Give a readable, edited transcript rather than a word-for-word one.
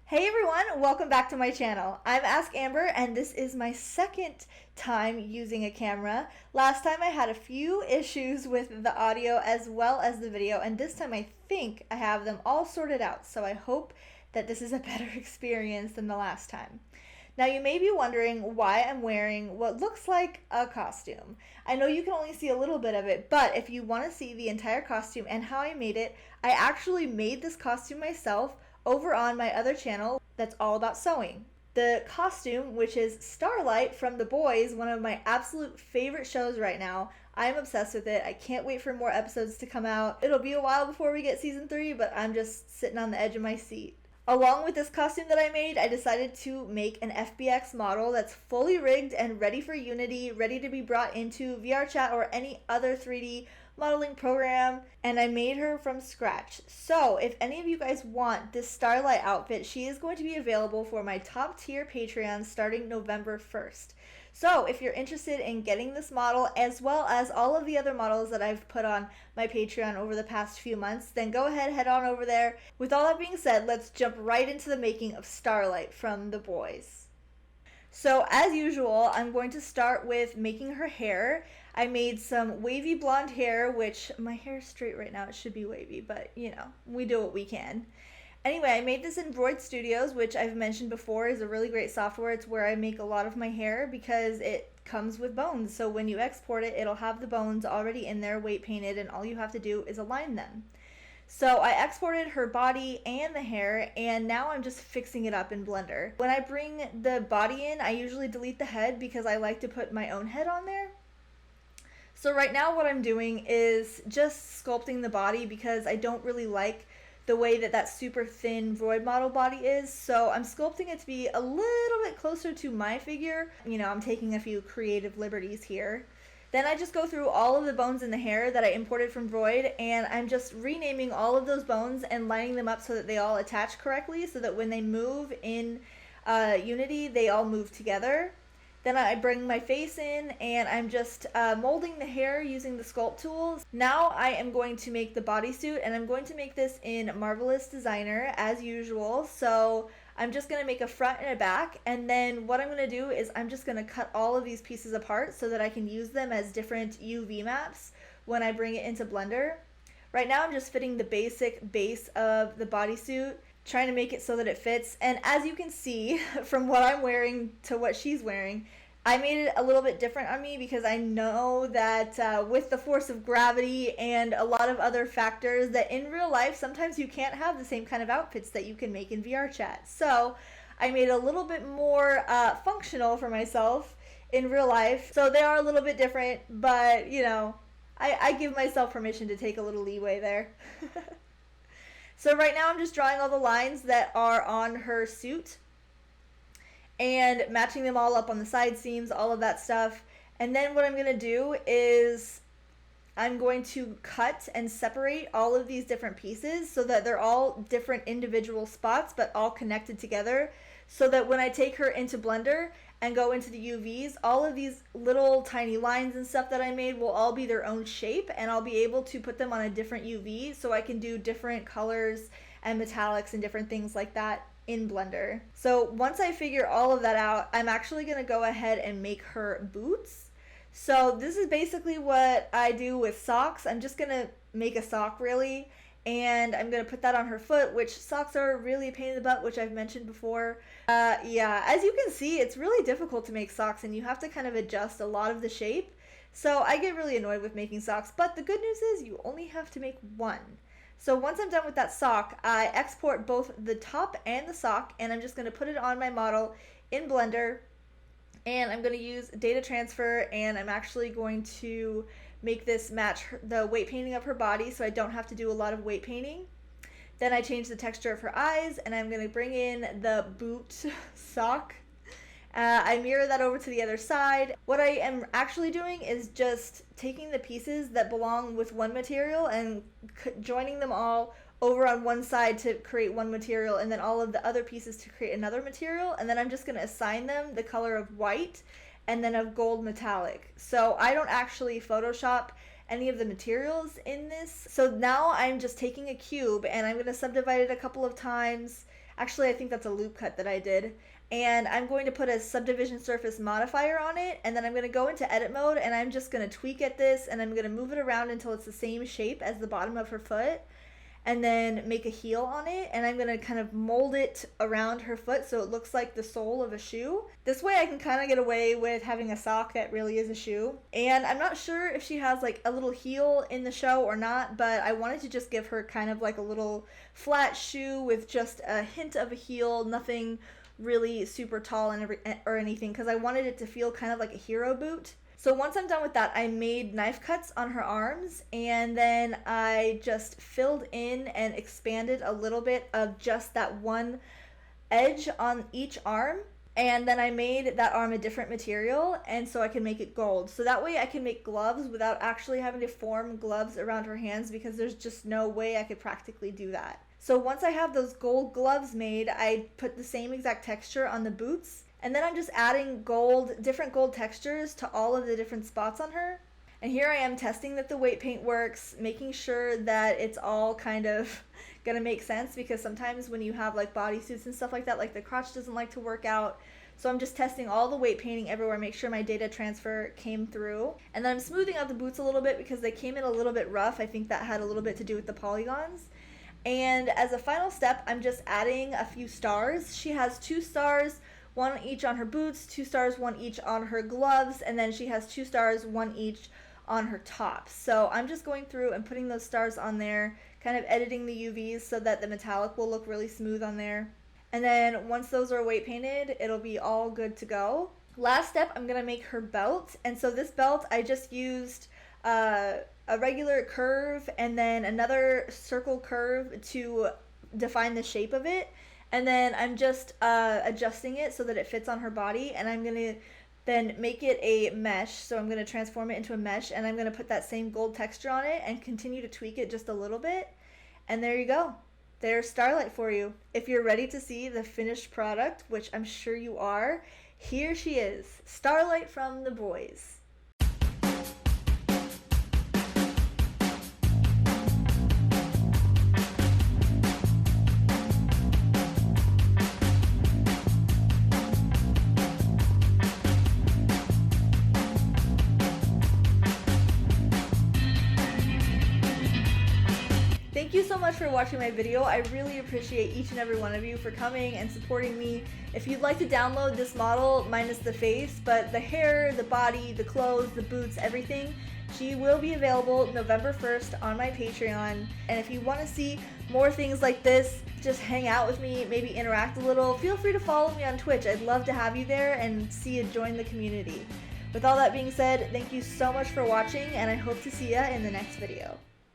Hey everyone, welcome back to my channel. I'm Ask Amber and this is my second time using a camera. Last time I had a few issues with the audio as well as the video, and this time I think I have them all sorted out, so I hope that this is a better experience than the last time. Now you may be wondering why I'm wearing what looks like a costume. I know you can only see a little bit of it, but if you want to see the entire costume and how I made it, I actually made this costume myself over on my other channel that's all about sewing. The costume, which is Starlight from The Boys, one of my absolute favorite shows right now. I'm obsessed with it. I can't wait for more episodes to come out. It'll be a while before we get season 3, but I'm just sitting on the edge of my seat. Along with this costume that I made, I decided to make an FBX model that's fully rigged and ready for Unity, ready to be brought into VRChat or any other 3D modeling program, and I made her from scratch. So if any of you guys want this Starlight outfit, she is going to be available for my top tier Patreon starting November 1st. So if you're interested in getting this model as well as all of the other models that I've put on my Patreon over the past few months, then go ahead, head on over there. With all that being said, let's jump right into the making of Starlight from The Boys. So as usual, I'm going to start with making her hair. I made some wavy blonde hair, which my hair is straight right now. It should be wavy, but you know, we do what we can. Anyway, I made this in Droid Studios, which I've mentioned before is a really great software. It's where I make a lot of my hair because it comes with bones. So when you export it, it'll have the bones already in there, weight painted, and all you have to do is align them. So I exported her body and the hair, and now I'm just fixing it up in Blender. When I bring the body in, I usually delete the head because I like to put my own head on there. So right now what I'm doing is just sculpting the body because I don't really like the way that that super thin Droid model body is. So I'm sculpting it to be a little bit closer to my figure. You know, I'm taking a few creative liberties here. Then I just go through all of the bones in the hair that I imported from Droid, and I'm just renaming all of those bones and lining them up so that they all attach correctly, so that when they move in Unity, they all move together. Then I bring my face in and I'm just molding the hair using the sculpt tools. Now I am going to make the bodysuit, and I'm going to make this in Marvelous Designer as usual. So I'm just going to make a front and a back, and then what I'm going to do is I'm just going to cut all of these pieces apart so that I can use them as different UV maps when I bring it into Blender. Right now I'm just fitting the basic base of the bodysuit, trying to make it so that it fits. And as you can see from what I'm wearing to what she's wearing, I made it a little bit different on me because I know that with the force of gravity and a lot of other factors, that in real life sometimes you can't have the same kind of outfits that you can make in VRChat. So I made it a little bit more functional for myself in real life. So they are a little bit different, but you know, I give myself permission to take a little leeway there. So right now I'm just drawing all the lines that are on her suit and matching them all up on the side seams, all of that stuff. And then what I'm going to do is I'm going to cut and separate all of these different pieces so that they're all different individual spots but all connected together, so that when I take her into Blender and go into the UVs, all of these little tiny lines and stuff that I made will all be their own shape, and I'll be able to put them on a different UV so I can do different colors and metallics and different things like that in Blender. So once I figure all of that out, I'm actually going to go ahead and make her boots. So this is basically what I do with socks. I'm just going to make a sock really, and I'm going to put that on her foot, which socks are really a pain in the butt, which I've mentioned before. Yeah, as you can see, it's really difficult to make socks, and you have to kind of adjust a lot of the shape. So I get really annoyed with making socks, but the good news is you only have to make one. So once I'm done with that sock, I export both the top and the sock, and I'm just going to put it on my model in Blender, and I'm going to use data transfer, and I'm actually going to make this match the weight painting of her body so I don't have to do a lot of weight painting. Then I change the texture of her eyes, and I'm going to bring in the boot sock. I mirror that over to the other side. What I am actually doing is just taking the pieces that belong with one material and joining them all over on one side to create one material, and then all of the other pieces to create another material, and then I'm just going to assign them the color of white and then of gold metallic. So I don't actually Photoshop any of the materials in this. So now I'm just taking a cube and I'm going to subdivide it a couple of times. Actually, I think that's a loop cut that I did. And I'm going to put a subdivision surface modifier on it, and then I'm going to go into edit mode and I'm just going to tweak at this, and I'm going to move it around until it's the same shape as the bottom of her foot, and then make a heel on it, and I'm going to kind of mold it around her foot so it looks like the sole of a shoe. This way I can kind of get away with having a sock that really is a shoe. And I'm not sure if she has like a little heel in the show or not, but I wanted to just give her kind of like a little flat shoe with just a hint of a heel, nothing really super tall or anything, because I wanted it to feel kind of like a hero boot. So once I'm done with that, I made knife cuts on her arms, and then I just filled in and expanded a little bit of just that one edge on each arm, and then I made that arm a different material, and so I can make it gold. So that way I can make gloves without actually having to form gloves around her hands, because there's just no way I could practically do that. So once I have those gold gloves made, I put the same exact texture on the boots, and then I'm just adding different gold textures to all of the different spots on her. And here I am testing that the weight paint works, making sure that it's all kind of gonna make sense, because sometimes when you have like bodysuits and stuff like that, like the crotch doesn't like to work out. So I'm just testing all the weight painting everywhere, make sure my data transfer came through. And then I'm smoothing out the boots a little bit because they came in a little bit rough. I think that had a little bit to do with the polygons. And as a final step, I'm just adding a few stars. She has 2 stars, one each on her boots, 2 stars, one each on her gloves, and then she has 2 stars, one each on her tops. So I'm just going through and putting those stars on there, kind of editing the UVs so that the metallic will look really smooth on there. And then once those are weight painted, it'll be all good to go. Last step, I'm gonna make her belt. And so this belt, I just used a regular curve and then another circle curve to define the shape of it. And then I'm just adjusting it so that it fits on her body, and I'm gonna then make it a mesh. So I'm gonna transform it into a mesh, and I'm gonna put that same gold texture on it and continue to tweak it just a little bit. And there you go. There's Starlight for you. If you're ready to see the finished product, which I'm sure you are, here she is, Starlight from the boys. Thank you so much for watching my video. I really appreciate each and every one of you for coming and supporting me. If you'd like to download this model, minus the face, but the hair, the body, the clothes, the boots, everything, she will be available November 1st on my Patreon. And if you want to see more things like this, just hang out with me, maybe interact a little, feel free to follow me on Twitch. I'd love to have you there and see you join the community. With all that being said, thank you so much for watching, and I hope to see you in the next video.